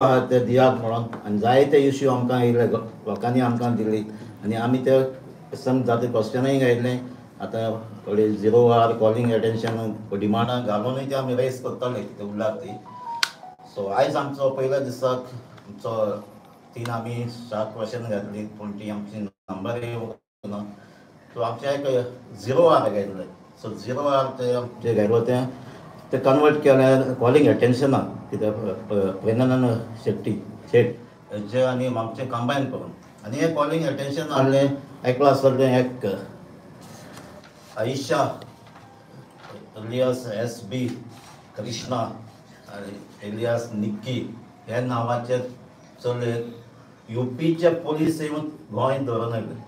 आहा ते दियात म्हणून आनी जायते इश्यू आमकां येयले लोकांनी आमकां दिली आनी आमी ते सम जाता क्वेश्चनूय घायलें आतां थोडी 0 आवर कॉलिंग एटेन्शन डिमांडां घालूनय ते आमी रेस करतले ते उरल्यात ती. सो आयज आमचो पयल्या दिसाक आमचो 3 आमी 7 क्वेश्चन घातली पूण ती आमची नंबर येवना. सो आमचे एक 0 आवर घायले. सो 0 आवर ते आमचे घायलो ते कन्वर्ट केलें कॉलिंग एटेन्शनाक कित्याक प्रेनानंद शेट हेचे आनी आमचे कंबायन करून आनी हे कॉलिंग एटेन्शन आहलें एकलो आसलें एक Aisha alias SB Krishna alias Nikki ह्या नांवाचे चलयेक UPचे पुलीस येवन गोंय धरून येयले.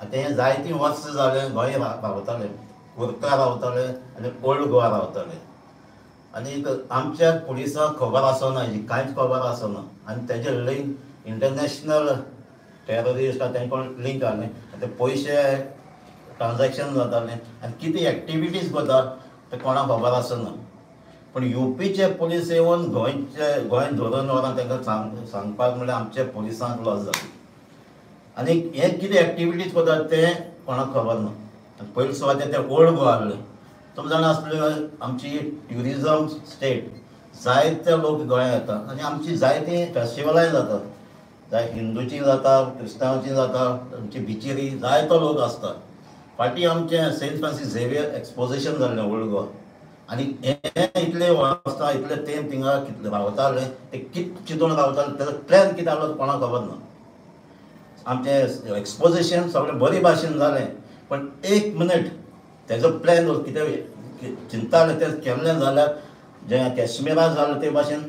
आतां हे जायतीं वर्सां जालें गोंय रावताले कुर्ता रावताले आनी ओल्ड गोवा रावताले आनी आमच्या पुलिसांक खबर आसना हेजी कांयच खबर आसना आनी तेजे लिंक इंटरनॅशनल टेररिस्ट तेंकोण लिंक आहलें ते पयशे ट्रान्जॅक्शन जातालें आनी कितें एक्टिविटीज करता ते कोणाक खबर आसना. पूण UPचे पुलीस येवन गोंय धरून व्हरोन तांकां सांगपाक म्हणल्यार आमच्या पुलिसांक लॉस जाली आनी हे कितें एक्टिविटीज करतात ते कोणाक खबर ना. पयलीं सुवातेर ते ओल्ड गोवा आहलें तुमी जाणा आसले आमची ट्युरिजम स्टेट जायते लोक गोंया येता आनी आमची जायतीं फेस्टिवलाय जातात जाय हिंदूची जाता क्रिस्तांवांची जाता आमची बिचेरी जायतो लोक आसता. फाटीं आमचें सेंट फ्रांसीस झेवियर एक्सपोजिशन जाल्लें ओल्ड गोवा आनी हे इतले वर्सां इतले तेंप थिंगा कितले रावताले ते कित चिंतून रावताले तेजो प्लॅन कितें आहलो कोणाक खबर ना. आमचें एक्सपोजिशन सगळें बरे भाशेन जालें पण 1 मिनट तेजो प्लॅन कितें चिंताले तें केल्लें जाल्यार जें कश्मीरा जालें ते भाशेन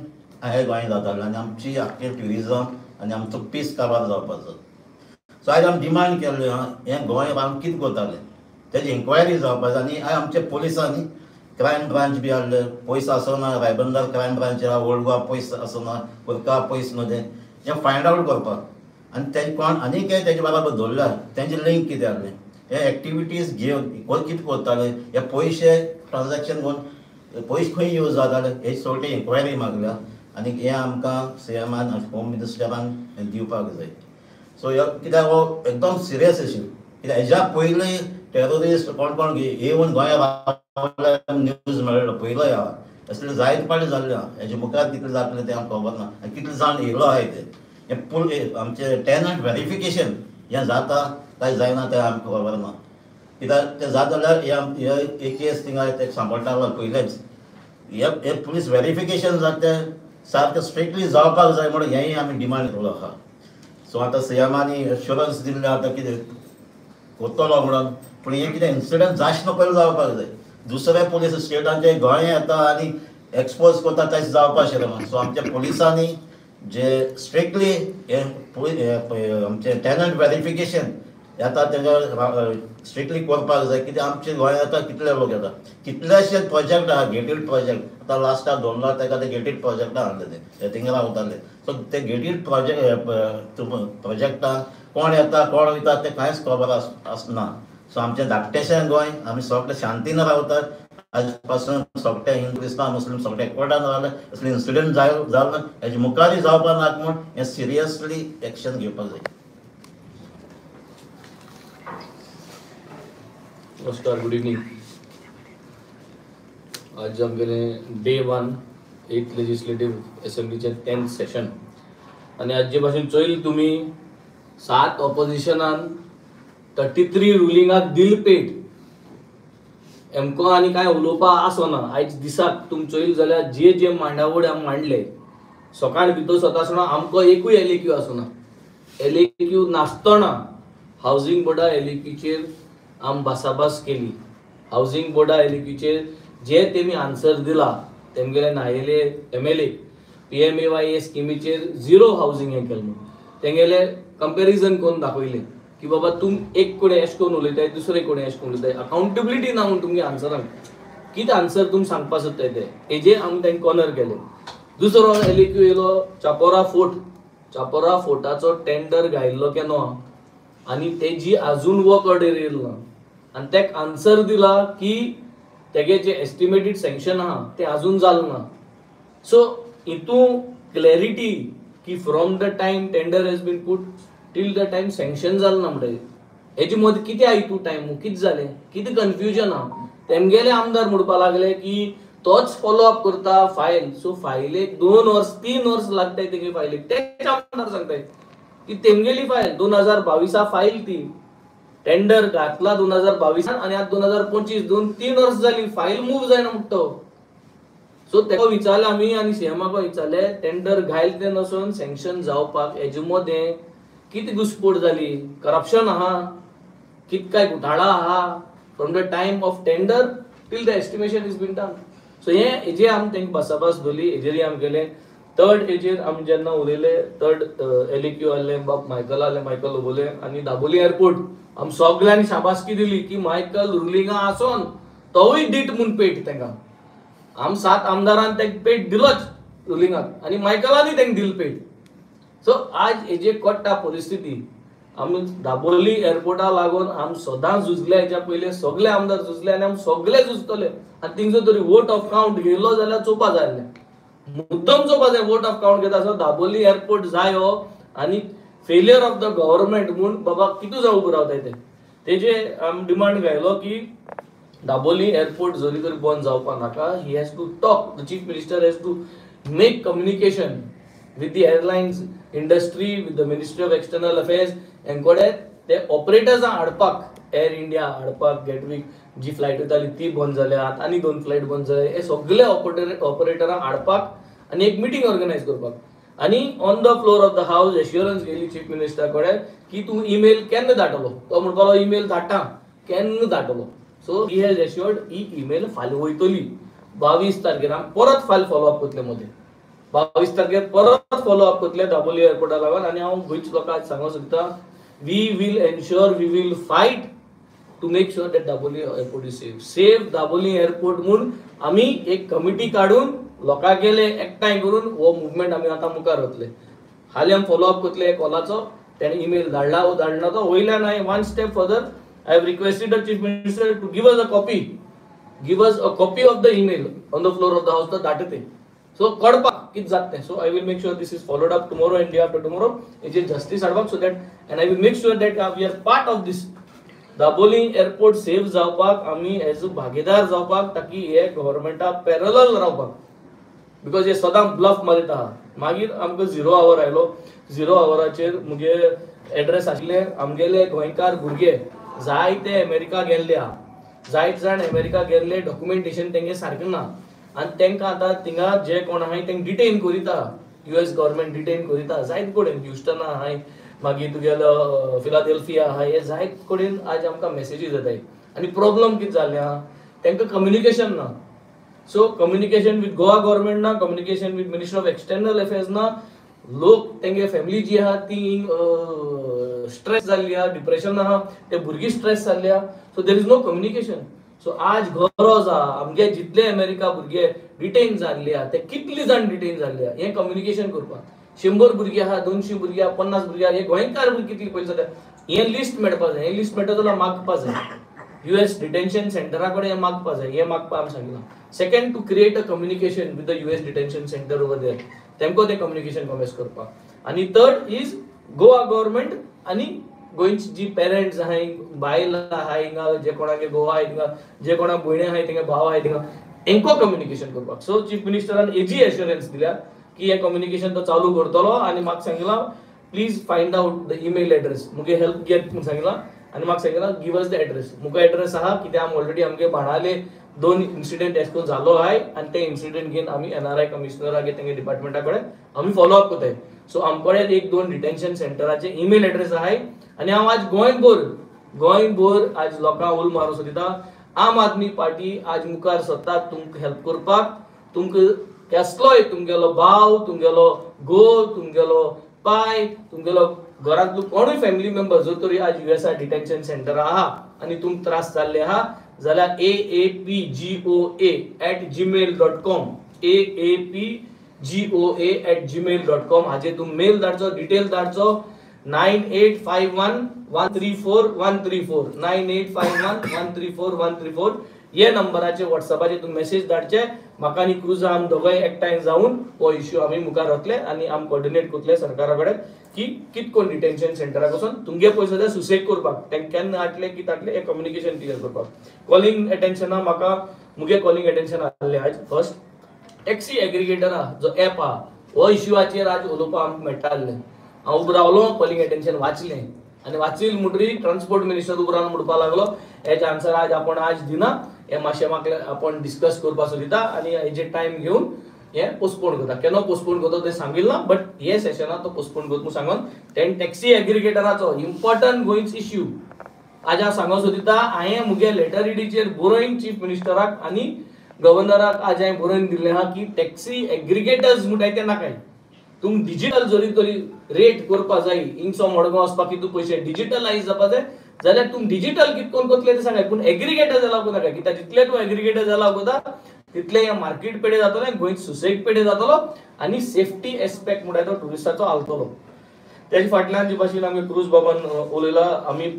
हे गोंय जातालें आनी आमची आख्खें ट्युरिजम आनी आमचो पीस काबार जावपाचो. सो आयज आमी डिमांड केल्लें हें गोंय रावन कितें करतालें तेजी इन्क्वायरी जावपाची आनी आयज आमच्या पुलिसांनी क्रायम ब्रांच बी आहले पयस आसना Ribandar crime branch Old Goa पयस आसना कुर्का पयस न्हू तें हें फायंड आवट करपाक आनी तें कोण आनीकय तेजे बराबर धरल्यार तेंचें लिंक कितें आहलें हे एक्टिविटीज घेवन कोण कितें करताले हे पयशे ट्रान्जॅक्शन करून पयशे खंय यूज जाताले हे सगळी इन्क्वायरी मागल्या आनी हे आमकां CMान होम मिनिस्टरान दिवपाक जाय. सो कित्याक हो एकदम सिरियस इश्यू कित्याक हेज्या पयलीं टेररिस्ट कोण येवन गोंया न्यूज मेळ्ळो पयलो ह्या असले जायते पाटी जाल्ले हेजे मुखार कितले जातले तें आमकां खबर ना आनी कितले जाण येयलो आहाय ते हे आमचें टेनंट व्हेरिफिकेशन हें जाता काय जायना तें आमकां खबर ना. कित्याक तें जाता जाल्यार हे केस थिंगा ते सांबाळटालो पयलेंच हे पुलीस व्हेरिफिकेशन जाता तें सारकें स्ट्रिक्टली जावपाक जाय म्हणून हेंय आमी डिमांड केलो आहा. सो आतां CMानी एश्युरन्स दिल्ले आतां कितें करतलो म्हणून पूण हें कितें इन्सिडंट जायना पयलीं जावपाक जाय. दुसरे पुलीस स्टेटांचे गोंय येता आनी एक्सपोज करता तशें जावपाक शकना. सो आमच्या पुलिसांनी जे स्ट्रिक्टली हे आमचें टेनंट व्हेरिफिकेशन येता तेजो स्ट्रिक्टली करपाक जाय कित्याक आमचे गोंया येता कितले लोक येता कितलेशे प्रोजेक्ट आहा गेटेड प्रोजेक्ट आतां लास्टाक 2 लाख ताका ते गेटेड प्रोजेक्टां हाडले ते थिंगा रावताले. सो ते गेटेड प्रोजेक्टान कोण येता कोण वयता ते कांयच खबर आसना. सो आमचें धाकटेशें गोंय आमी सगळे शांतीन रावतात आज पासून सगळे हिंदू क्रिस्तांव मुस्लीम सगळे एकवटान रावले असले इन्सिडंट जावना हेजे मुखारय जावपाक नाका म्हूण हें सिरियसली एक्शन घेवपाक जाय. नमस्कार, गुड इवनिंग. आज आमगेलें day 1 8th legislative असेंब्लीचें 10th session आनी आज जे भाशेन चोयल तुमी 7 ऑपोजिशनान 33 रुलिंगाक दिल पेट एमको आनी कांय उलोवपा आसना. आयज दिसाक तुमी चोयल जाल्यार जे मांडावळ आमी मांडले सकाळ भितर स्वता आमको एकूय LAQ आसना. LAQ नासतना हावजींग बोर्डा LAQचेर आम भासाभास केली. हावजींग बोर्डा LAQचेर जे तेमी आन्सर दिला तेमगेले नायले MLA PMAY स्किमीचेर 0 हावजींग हें केलें तेंगेले कंपॅरिजन करून दाखयलें की बाबा तुम एक कोणे एश करून उलयताय दुसरे कोणे एश करून उलयताय अकाउंटेबिलिटी ना म्हणून तुमगे आन्सरांक कितें आन्सर तुमी सांगपा सोदताय ते हेजे आमी तांकां कॉर्नर केले. दुसरो LAQ येयलो चापोरा फोर्टाचो टेंडर घायल्लो केन्ना आनी तेजी आजून वर्क ऑर्डर येयलो ना आनी तेका आन्सर दिला की तेगे जे एस्टिमेटेड सँक्शन आहा ते अजून जालें ना. सो हितून क्लॅरिटी की from the time tender has been put till the time sanction जालें ना म्हणटकीर हेजे मदीं कितें आयतू टायम कितें जालें कितें कन्फ्युजन आहा तेमगेले आमदार म्हणपाक लागले की तोच फॉलो अप करता फायल सो फायलेक 2 वर्स 3 वर्स लागताय तेगे फायलेक तेच आमदार सांगताय की तेमगेली फायल 2022 फायल ती टेंडर घातला 2022 आणि आज 2025 2-3 वर्स जाली फायल मूव जायना म्हणतो सो तेका विचारले आमी आणि सीएमाका विचारले टेंडर घायल ते नसून सँक्शन जावपाक हेजे मदें किती घुसपट जाली करप्शन आहा कित काय घोटाळा आहा from the time of tender till the estimation is been done so हेजे आमी तेंका बसाबस दोली हेजेरी आमी गेले थर्ड हेजेर आमी जेन्ना उलयले थर्ड एलक्यू आले बाब मायकल आले मायकल उबोले आणि दाबोली एअरपोर्ट आमी सगळ्यांनी शाबासकी दिली की मायकल रुलिंगा आसोन तोय डीट म्हूण पेट तेंका आम 7 आमदारान तेंका पेट दिलोच रुलिंगाक आणि मायकलांनी तेंका दिल पेट सो आज हेजे कोट्टा परिस्थिती आमी दाबोली एअरपोर्टा लागून आमी सदां झुजले हेच्या पयले सगळे आमदार झुजले आणि आमी सगळे झुजतले आणि तिंचो तरी वोट ऑफ काउंट घेयलो जाल्यार चोवपा जाय आसलें मुद्दम चोवपा जाय वोट ऑफ काउंट घेता सो दाबोली एअरपोर्ट जायो आणि फेलियर ऑफ द गव्हर्नमेंट म्हूण बाबा कितू जावं उबो रावताय तेजे आमी डिमांड घायलो की दाबोली एअरपोर्ट जरी तरी बंद जावपा नाका ही has to talk the chief minister has to make communication with the airlines industry, with the Ministry of External Affairs, and ते ऑपरेटर्स हाडपाक एअर इंडिया हाडपाक गेटवीक जी फ्लायट वयताली ती बंद जाल्यात आनी 2 फ्लायट बंद जाले हे सगळे ऑपरेटरांक हाडपाक आनी एक मिटींग ऑर्गनायज करपाक आणि on the floor of the house assurance गेली चीफ मिनिस्टर कडेन की तूं ईमेल केन्ना धाडटलो तो म्हणपालो ईमेल धाडटा केन्ना धाडटलो सो ही हॅज एश्युअर्ड ही ईमेल फाल्यां वयतली 22 तारखेर परत फायल फॉलो अप करतले मध्ये 22 तारखेर परत फॉलो अप करतले दाबोली एअरपोर्टा लागून आणि हांव गोंयच्या लोकांक सांगूंक सोदता we will ensure we will fight to make sure that Dabolim airport is safe Dabolim airport म्हणून आमी एक कमिटी काढून लोकांक गेले एकठांय करून हो मुवमेंट आमी आतां मुखार वतले हालीं आमी फॉलो अप करतले कॉलाचो तेणे ईमेल धाडला वो धाडना तो वयल्यान हांवें 1 step further I have requested the chief minister to give us a copy give us a copy of the email on the floor of the house तो धाडटे सो कळपाक कितें जाता तें so I will make sure this is followed up tomorrow and day after tomorrow हेजेर justice हाडपाक so that and I will make sure that we are part of this Dabolim airport safe जावपाक आमी एज अ भागीदार जावपाक ताकी हे गव्हर्नमेंटा parallel रावपाक because हे सदां ब्लफ मारीत आहा मागीर आमकां 0 आवर आयलो 0 आवराचेर मुगे एड्रेस आशिल्ले आमगेले गोंयकार भुरगे जायते अमेरिका गेल्ले आहा जायत जाण अमेरिका गेल्ले डॉक्युमेंटेशन तेंगे सारकें ना आणि तेंका आतां थिंगा जे कोण आहाय तेंक डिटेन करिता US गव्हर्नमेंट डिटेन करिता जायत कडेन ह्युस्टन आहाय मागीर तुगेलो फिलाडेल्फिया आहाय हे जायत कडेन आज आमकां मेसेजीस येताय आनी प्रॉब्लम कितें जाल्लें आहा तेंका कम्युनिकेशन ना so communication with Goa government ना communication with ministry of external affairs ना लोक तेंगे फॅमिली जी आहा ती स्ट्रेस जाल्ली आहा डिप्रेशन आहा ते भुरगीं स्ट्रेस जाल्ली आहा so there is no communication so आज गरज आहा आमगे जितले अमेरिका भुरगे डिटेन जाल्ले आहा ते कितली जाण डिटेन जाल्ले आहा हे कम्युनिकेशन करपाक 100 भुरगीं आहा 200 भुरगीं आहा 50 भुरगीं आहा हे गोंयकार भुरगीं कितली पयस जाता हे लिस्ट मेळपा जाय हे लिस्ट मेळटा जाल्यार मागपा जाय US डिटेन्शन सेंटरा कडेन हे मागपा जाय हे मागपा आमी सांगितलां second to create a communication with the US detention centre over there तेमको ते कम्युनिकेशन कमेस करपाक आणि थर्ड इज गोवा गव्हर्नमेंट आणि गोंयची जी पेरेंट्स आहाय बायल आहाय हिंगा जे कोणागे गोवा आहाय हिंगा जे कोणाक भयणी आहाय तेंगे भाव आहाय थिंगा हेंको कम्युनिकेशन करपाक सो चीफ मिनिस्टरान हेजी एश्युरन्स दिल्या की हे कम्युनिकेशन तो चालू करतलो आणि म्हाका सांगितला please find out the email address मुगे हेल्प घेत म्हणून सांगितला आणि म्हाका सांगितला गिव अस द एड्रेस मुका एड्रेस आहा कित्याक आमी ऑलरेडी आमगे बाणाले 2 इन्सिडेंट एसको जालो आहाय आणि ते इन्सिडेंट घेवन आमी NRI कमिशनरागे तेंगे डिपार्टमेंटा कडेन आमी फॉलो अप करताय सो आमकडे 1-2 डिटेन्शन सेंटराचे ईमेल एड्रेस आहाय आणि हांव आज गोंयभर आज लोकांक उल मारूं सोदिता आम आदमी पार्टी आज मुखार सरता तुमकां हेल्प करपाक तुमकां कसलोय तुमगेलो भाव तुमगेलो घोव तुमगेलो पाय तुमगेलो घरांतलो कोणूय फॅमिली मेंबर जो तरी आज USA डिटेन्शन सेंटर आहा आणि तुमकां त्रास जाल्ले आहा जाल्यार aapgoa@gmail.com aapgoa@gmail.com हाजेर तुम मेल धाडचो डिटेल धाडचो 9851134134 9851134134 हे नंबराचे व्हॉट्सअपाचेर तुम्ही मेसेज धाडचे म्हाका आनी क्रुजा आमी दोगांय एकठांय जावन हो इश्यू आमी मुखार व्हरतले आनी आमी कोऑर्डिनेट करतले सरकारा कडेन की कित कोण डिटेन्शन सेंटराक वचून तुमगे पयस जाल्यार सुसेग करपाक तेंक केन्ना हाडले कित हाडले हे कम्युनिकेशन क्लियर करपाक. कॉलिंग अटेन्शना म्हाका मुगे कॉलिंग अटेन्शन आहले आज फर्स्ट टॅक्सी एग्रिगेटरा जो ऍप आहा हो इश्यूआचेर आज उलोवपाक आमकां मेळटा आहलें. हांव उबो रावलो कॉलिंग अटेन्शन वाचलें आनी वाचील म्हणटरी ट्रान्सपोर्ट मिनिस्टर उबो रावन म्हणपाक लागलो हेजे आन्सर आज आपण आज दिना हे मातशें म्हाका आपण डिस्कस करपाक सोदिता आनी हेजे टायम घेवन हे पोस्टपोन करता. केन्ना पोस्टपोन करता तें सांगिल्लो ना बट हे सेशनात तो पोस्टपोन करता म्हणून सांगून तें टॅक्सी एग्रिगेटराचो इम्पॉर्टंट गोंयच इश्यू आज हांव सांगूंक सोदिता. हांवें मुगे लेटर रिडीचेर बरोवन चीफ मिनिस्टराक आनी गव्हर्नराक आज हांवें बरोवन दिल्लें आहा की टॅक्सी एग्रिगेटर्स म्हणटाय ते नाकाय. तुमकां डिजिटल जरी तरी रेट करपा जाय हिंगसो मडगांव वचपाक कितू पयशे डिजिटलायज जावपा जाय जाल्यार तुम डिजिटल कितकोन करतले ते सांगाय पूण एग्रिगेटर जाला नाका कित्याक जितले तूं एग्रिगेटर जाला कोता तितले हे मार्केट पेडे जातले गोंय सुसेग पेडे जातलो आनी सेफ्टी एस्पेक्ट म्हणटा तो टुरिस्टाचो आलतलो. तेजे फाटल्यान जे भाशेन आमी क्रूज बाबान उलयला आमी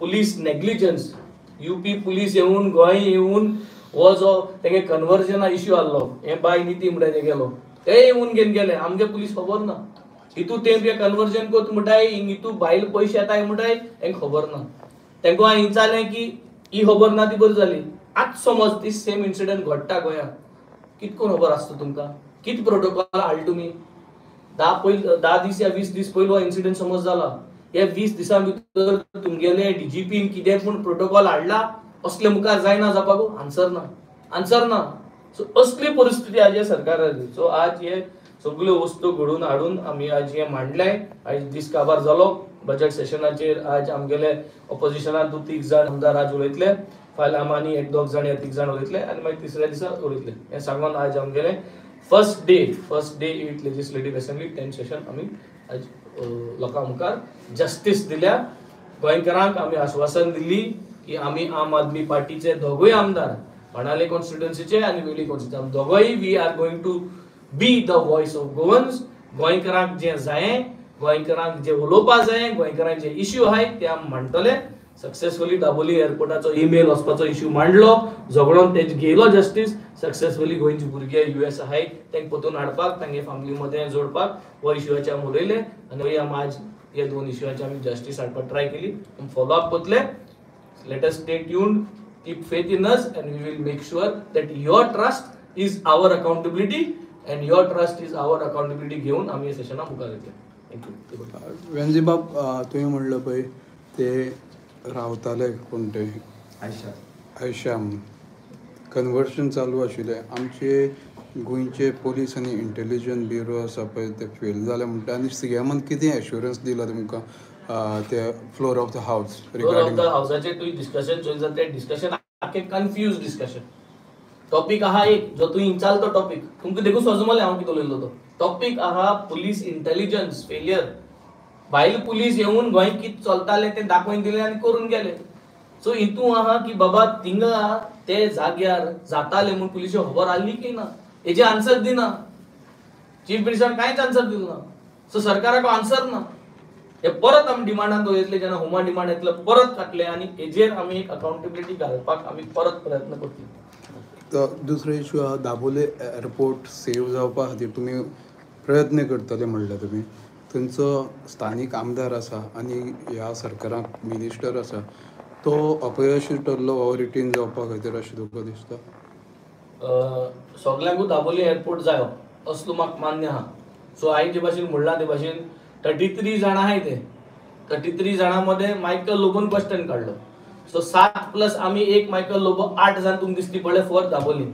पुलीस नेग्लिजन्स यूपी पुलीस येवन गोंय येवन हो जो तेगे कन्वर्जना इश्यू आसलो हे बाय निती म्हणटा ते गेलो ते येवन घेवन गेले आमगे पुलीस खबर ना हितू ते कन्वर्जन कोत म्हणटाय हितू भायल पयशे येताय म्हणटाय हेंक खबर ना. तेंका हांवें विचारलें की ही खबर ना ती बरी जाली. आज समज ती सेम इन्सिडेंट घडटा गोंयांत कितको खबर आसता तुमकां कित प्रोटोकॉल हाडला तुमी 10 दीस या 20 दीस पयलो इन्सिडेंट समज जाला हे 20 दिसां भितर तुमगेले डीजीपीन कितें पूण प्रोटोकॉल हाडला असले मुखार जायना जावपाक आन्सर ना. सो असली परिस्थिती आज सरकाराची. सो आज हे सगळ्यो वस्तू घडून हाडून आमी आज हे मांडले. आज दीस काबार जालो बजेट सेशनाचेर आज आमगेले ऑपोजिशनान 2-3 जाण आमदार आज उलयतले फाल्यां आमी एक 2 जाण या 3 जाण उलयतले आनी मागीर तिसऱ्या दिसा उलयतले हे सांगून आज आमगेले first day with legislative assembly 10 session आमी आज लोकां मुखार जस्टीस दिल्या. गोंयकारांक आमी आश्वासन दिल्ली की आमी आम आदमी पार्टीचे दोगूय आमदार मणाले कॉन्स्टिट्युएन्सीचे आनी वेळी कॉन्स्टिट्युएन्सी दोगूय we are going to be the voice of Goans. गोंयकारांक जे जाय गोंयकारांक जे उलोवपा जाय गोंयकारांक जे इश्यू आहाय ते आमी मांडटले. सक्सेसफुली दाबोली एअरपोर्टाचो ईमेल वचपाचो इश्यू मांडलो झगडोन तेज घेयलो जस्टीस. सक्सेसफुली गोंयचे भुरगे US आहाय तेंक परतून हाडपाक तांगे फॅमिली मध्ये जोडपाक हो इश्यूआचे आमी उलयले आनी आमी आज हे 2 इश्यूआचे आमी जस्टीस हाडपाक ट्राय केली. फॉलो अप करतले. Let us stay tuned keep faith in us and we will make sure that your trust is our accountability and your trust is our accountability घेऊन आम्ही सेशना मुखार येतले. थँक्यू. वेंजीबाब तुम्ही म्हणलं पळय ते रावताले कोण ते आयशा कन्वर्शन चालू आशिल्लें आमचे गोंयचे पोलीस आनी इंटेलिजन्स ब्युरो आसा पळय ते फेल जाले म्हणटा आनी सीएमान कितें एश्युरन्स दिला तुमकां ते floor of the house regarding हाऊसाचे तू डिस्कशन चलता ते डिस्कशन आखे कन्फ्यूज डिस्कशन टॉपिक आहा एक जो तू इंचाल तो टॉपिक तुमकां देखून समजमले हांव कितें उलयलो तो टॉपिक आहा पुलीस इंटेलिजन्स फेलियर. भायल पुलीस येवन गोंय कित चलताले ते दाखोवन दिले आनी करून गेले. सो हितू आहा की बाबा थिंगा ते जाग्यार जाताले म्हणून पुलिशे खबर आसली की ना हेजे आन्सर दिना. चीफ मिनिस्टर कांयच आन्सर दिलो ना. सो सरकाराक आन्सर ना. हे परत आमी डिमांडान दवरले जेन्ना होमा डिमांड येतले परत काडले आनी हेजेर आमी एक अकाउंटेबिलिटी घालपाक आमी परत प्रयत्न करतले. दुसरो इश्यू आहा दाबोले एअरपोर्ट सेव जावपा खातीर तुमी प्रयत्न करतले म्हणले तुमी थंयचो स्थानीक आमदार आसा आनी ह्या सरकाराक मिनिस्टर आसा तो अपयशी ठरलो रिटेन जावपा खातीर अशें तुका दिसता? सगळ्यांकूच दाबोली एअरपोर्ट जायो असलो म्हाका मान्य आहा. सो हांवें जे भाशेन म्हणला ते भाशेन 33 जाण आहाय ते 33 जाणांमध्ये मायकल लोबोन क्वेश्चन काढलो. सो 7+ आम्ही एक मायकल लोबो 8 जाण तुमकां दिसती पडले फॉर दाबोली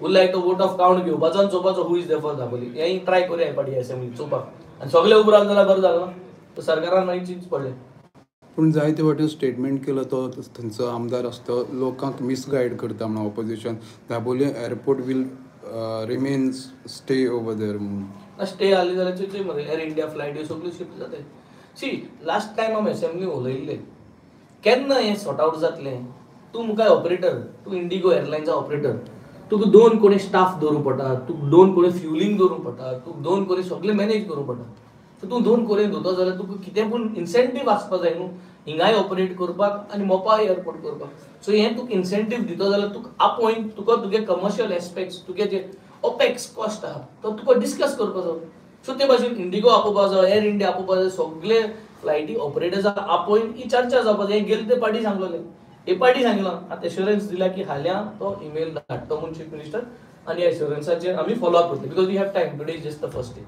उरलाय तो वोट ऑफ काउंट घेवपाचो आनी चोवपाचो who is there for Dabolim हें ट्राय करूया हे पाटी असेंब्ली चोवपाक आनी सगळे उबो रावले जाल्यार बरें जालें ना. सरकारान मागीर चीज पडले. पूण जायते फावटी स्टेटमेंट केलो तो थंयचो आमदार आसा तो लोकांक मिसगायड करता म्हणून opposition Dabolim airport will remain stay over there म्हणून स्टे आली जाल्यार चिंतूय मरे एअर इंडिया फ्लायट ह्यो सगळ्यो शिफ्ट जाताय. सी लास्ट टायम आमी असेंब्ली उलयल्ले केन्ना हें सॉर्ट आउट जातलें. तूं मुखार ऑपरेटर तूं इंडिगो एअरलायन्सा ऑपरेटर तुका 2 कोणी स्टाफ दवरूंक पडटा तुका 2 कोणी फ्युलिंग दवरूंक पडटा तुका 2 कोणी सगळें मॅनेज करूंक पडटा. सो तूं 2 कोणी धोतो जाल्यार तुका कितें पूण इन्सेंटीव आसपा जाय न्हू. हिंगाय ऑपरेट करपाक आनी मोपा एअरपोर्ट करपाक. सो हें तुका इन्सेंटीव दितो जाल्यार तुका अपॉइंट तुका तुगे कमर्शियल एस्पेक्ट्स तुगे जे ओपेक्स कॉस्ट आहा तो तुका डिस्कस करपाचो. सो ते भाशेन इंडिगो आपोवपा जाय, एअर इंडिया आपोवपा जाय, सगळे फ्लायटी ऑपरेटर्स अपॉइंट ही चर्चा जावपाची. हें गेले ते पाटी सांगलोले, हे पाटी सांगला आतां एश्युरन्स दिला की हाल्या तो ईमेल धाडटो म्हणून चीफ मिनिस्टर आनी एश्युरन्साचेर आमी फॉलो अप करतले because we have time. Today is just the first day.